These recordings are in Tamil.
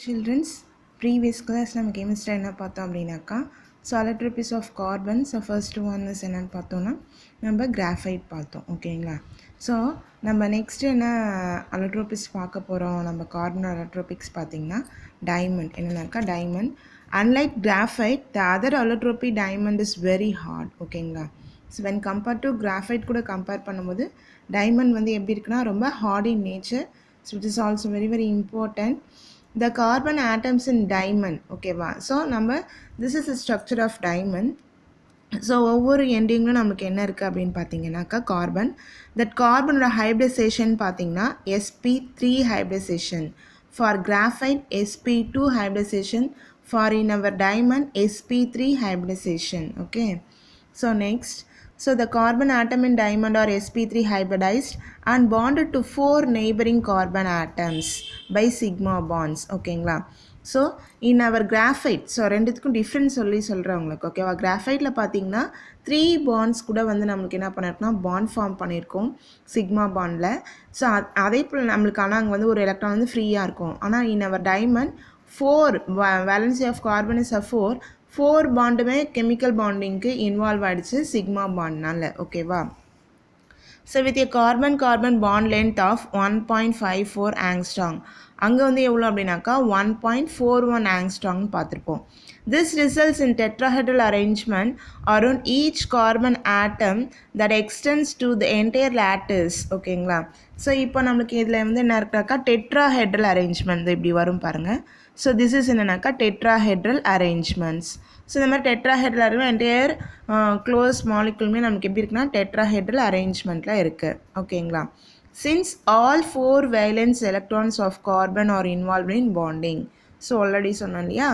Children's previous class நம்ம கெமிஸ்ட்ரி என்ன பார்த்தோம் அப்படின்னாக்கா allotropies of carbon. So first one is என்னன்னு பார்த்தோம்னா நம்ம கிராஃபைட் பார்த்தோம். ஓகேங்களா? ஸோ நம்ம நெக்ஸ்ட் என்ன allotropies பார்க்க போகிறோம் நம்ம கார்பன் allotropics பார்த்திங்கன்னா டைமண்ட். என்னன்னாக்கா diamond unlike graphite the other allotropy diamond is very hard. ஓகேங்களா? So when compared to graphite கூட கம்பேர் பண்ணும்போது டைமண்ட் வந்து எப்படி இருக்குன்னா ரொம்ப hard in nature. So it is also very important. The carbon atoms in diamond. Okay va. So number this is the structure of diamond. So ஒவ்வொரு எண்டிங்ல நமக்கு என்ன இருக்கு அப்படினு பாத்தீங்கன்னாக்கா கார்பன். That carbon hybridization பாத்தீங்கன்னா sp3 hybridization. For graphite sp2 hybridization. For in our diamond sp3 hybridization. Okay. So next. So the carbon atom in diamond are sp3 hybridized and bonded to 4 neighboring carbon atoms by sigma bonds. ஓகேங்களா? So in our graphite, so ரெண்டுத்துக்கும் டிஃப்ரென்ஸ் சொல்கிறேன் உங்களுக்கு. ஓகேவா? கிராஃபைட்டில் பார்த்தீங்கன்னா 3 bonds கூட வந்து நம்மளுக்கு என்ன பண்ணியிருக்கோம்னா பாண்ட் ஃபார்ம் பண்ணியிருக்கோம் சிக்மா பாண்டில். ஸோ அதே போல் நம்மளுக்கு ஆனால் அங்கே வந்து ஒரு எலக்ட்ரான் வந்து ஃப்ரீயாக இருக்கும். ஆனால் in our diamond 4 valency of carbon is a 4 பாண்டுமே கெமிக்கல் பாண்டிங்க்கு இன்வால்வ் ஆகிடுச்சு சிக்மா பாண்ட்னால. ஓகேவா? So with a carbon bond length of 1.54 angstrom. அங்கே வந்து எவ்வளோ அப்படின்னாக்கா 1.41 ஆங்ஸ்ட்ராங்னு பார்த்துருப்போம். This results in tetrahedral arrangement around each carbon atom that extends to the entire lattice. ஓகேங்களா? ஸோ இப்போ நம்மளுக்கு இதில் வந்து என்ன இருக்குனாக்கா டெட்ராஹெட்ரல் அரேஞ்ச்மெண்ட் இப்படி வரும் பாருங்கள். ஸோ திஸ் இஸ் என்னன்னாக்கா டெட்ராஹெட்ரல் அரேஞ்ச்மெண்ட்ஸ். ஸோ இந்த மாதிரி டெட்ராஹெட்ரல் அரேஞ்ச்மெண்ட் என்டையர் க்ளோஸ் மாலிகுலுமே நமக்கு எப்படி இருக்குன்னா டெட்ராஹெட்ரல் அரேஞ்ச்மெண்ட்டில் இருக்குது. ஓகேங்களா? Since all 4 valence electrons of carbon are involved in bonding. So already சொன்னோம் இல்லையா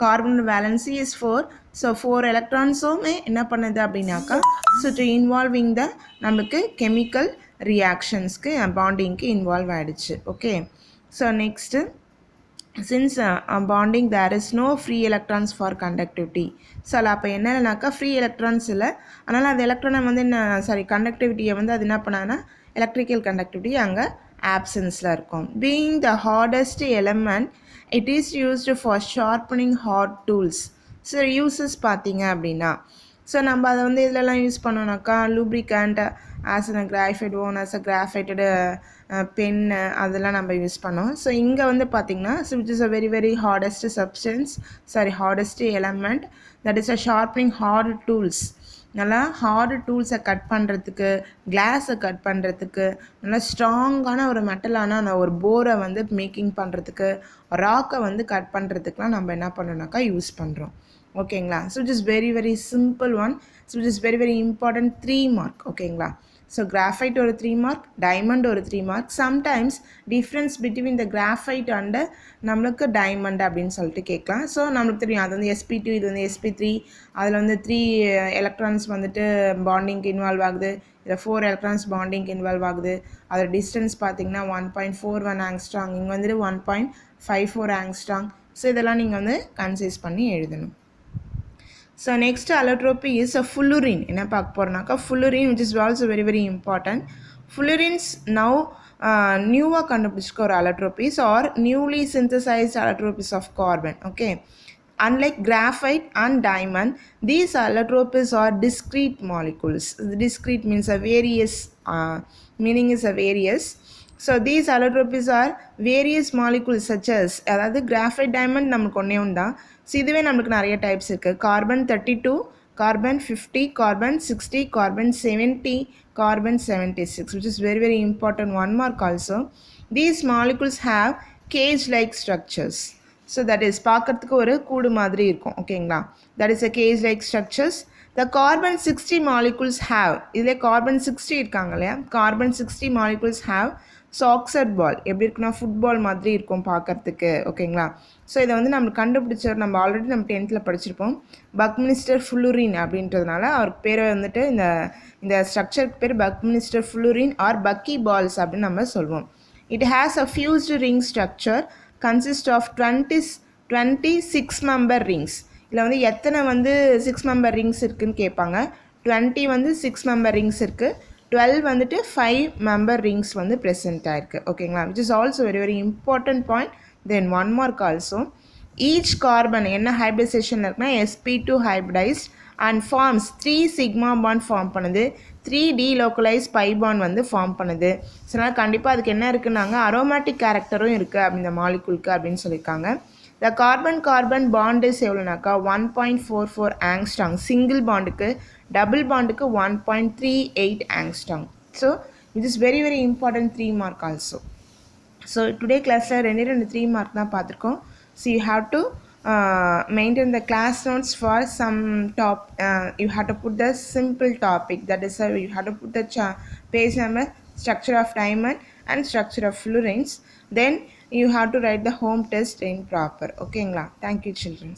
carbon valency is 4. So 4 electronsமே என்ன பண்ணுது அப்படின்னாக்கா so to involving the நமக்கு chemical reactionsக்கு bondingக்கு involve ஆயிடுச்சு. Okay. So next. Since bonding there is no free electrons for conductivity. So அதில் அப்போ என்னன்னாக்கா ஃப்ரீ எலக்ட்ரான்ஸ் இல்லை. அதனால் அந்த எலக்ட்ரானை வந்து என்ன கண்டக்டிவிட்டியை வந்து அது என்ன பண்ணாங்கன்னா எலக்ட்ரிக்கல் கண்டக்டிவிட்டி அங்கே ஆப்சன்ஸில் இருக்கும். Being the hardest element it is used for sharpening hard tools. So uses பார்த்தீங்க அப்படின்னா ஸோ நம்ம அதை வந்து இதிலலாம் யூஸ் பண்ணோம்னாக்கா lubricant as a graphite own as a graphited pen அதெல்லாம் நம்ம யூஸ் பண்ணோம். ஸோ இங்கே வந்து பார்த்திங்கன்னா so which is a very hardest substance hardest element that is a sharpening hard tools. நல்லா ஹார்டு டூல்ஸை கட் பண்ணுறதுக்கு கிளாஸை கட் பண்ணுறதுக்கு நல்லா ஸ்ட்ராங்கான ஒரு மெட்டலான ஒரு போரை வந்து மேக்கிங் பண்ணுறதுக்கு ராக்கை வந்து கட் பண்ணுறதுக்குலாம் நம்ம என்ன பண்ணோம்னாக்கா யூஸ் பண்ணுறோம். ஓகேங்களா? So it is very simple one. So it is very important 3 mark. ஓகேங்களா? ஸோ கிராஃபைட் ஒரு 3 மார்க், டைமண்ட் ஒரு 3 mark. Sometimes difference between the graphite and நம்மளுக்கு டைமண்ட் அப்படின்னு சொல்லிட்டு கேட்கலாம். ஸோ நம்மளுக்கு தெரியும் அது வந்து sp2 இது வந்து sp3. அதில் வந்து 3 எலக்ட்ரான்ஸ் வந்துட்டு பாண்டிங்க்கு இன்வால்வ் ஆகுது. இதில் 4 எலக்ட்ரான்ஸ் பாண்டிங்க்கு இன்வால்வ் ஆகுது. அதோட டிஸ்டன்ஸ் பார்த்திங்கன்னா 1.41 ஆங்ஸ்ட்ராங். இங்கே வந்துட்டு 1.54 ஆங்ஸ்ட்ராங். ஸோ இதெல்லாம் நீங்கள் வந்து கன்சைஸ் பண்ணி எழுதணும். So next allotropy is a fullerene. என்ன பார்க்க போகிறோம்னாக்கா fullerene which is also very important. Fullerenes now நியூவாக கண்டுபிடிச்சிக்க ஒரு allotropies or newly synthesized allotropies of carbon. Okay. Unlike graphite and diamond, these allotropies are discrete molecules. Discrete means a various, meaning is a various. So these allotropies are various molecules such as அதாவது graphite diamond நமக்கு ஒன்றே ஒன்று தான். ஸோ இதுவே நம்மளுக்கு நிறைய டைப்ஸ் இருக்குது. Carbon 32, carbon 50, carbon 60, carbon 70, carbon 76 which is very important 1 mark also. These molecules have cage like structures. So that is பார்க்குறதுக்கு ஒரு கூடு மாதிரி இருக்கும். ஓகேங்களா? That is a gauge like structures. The carbon 60 molecules have இதிலே கார்பன் 60 இருக்காங்க இல்லையா கார்பன் 60 molecules have சாக்சட் பால் எப்படி இருக்குன்னா ஃபுட்பால் மாதிரி இருக்கும் பார்க்குறதுக்கு. ஓகேங்களா? ஸோ இதை வந்து நம்ம கண்டுபிடிச்சவர் நம்ம ஆல்ரெடி நம்ம 10th படிச்சிருப்போம். பக்மினிஸ்டர் ஃபுல்லூரின் அப்படின்றதுனால அவருக்கு பேர் வந்துட்டு இந்த ஸ்ட்ரக்சருக்கு பேர் Buckminster fullerene or bucky balls அப்படின்னு நம்ம சொல்லுவோம். It has a fused ring structure consist of 26 member rings. இதில் வந்து எத்தனை வந்து 6 மெம்பர் ரிங்ஸ் இருக்குதுன்னு கேட்பாங்க. 20 வந்து 6 மெம்பர் ரிங்ஸ் இருக்குது. 12 வந்துட்டு 5 மெம்பர் ரிங்ஸ் வந்து ப்ரெசென்ட் ஆயிருக்கு. ஓகேங்களா? Which is also very important point. Then 1 mark also. Each carbon என்ன hybridization இருக்குன்னா sp2 hybridized and forms 3 sigma bond form பண்ணுது, 3 delocalized pi bond வந்து form பண்ணுது. ஸோ அதனால் கண்டிப்பாக அதுக்கு என்ன இருக்குன்னாங்க அரோமேட்டிக் கேரக்டரும் இருக்குது அப்படி இந்த மாலிகுலுக்கு அப்படின்னு சொல்லியிருக்காங்க. The carbon bond is எவ்வளோனாக்கா 1.44 angstrom, single bondக்கு double bondக்கு 1.38 angstrom. So it is very very important 3 mark also. So today classல 3 mark தான் பார்த்துருக்கோம். So you have to maintain the class notes for some you have to put the simple topic, that is you have to put the page number, structure of diamond and structure of fluorines. Then you have to write the home test in proper. Okay, thank you children.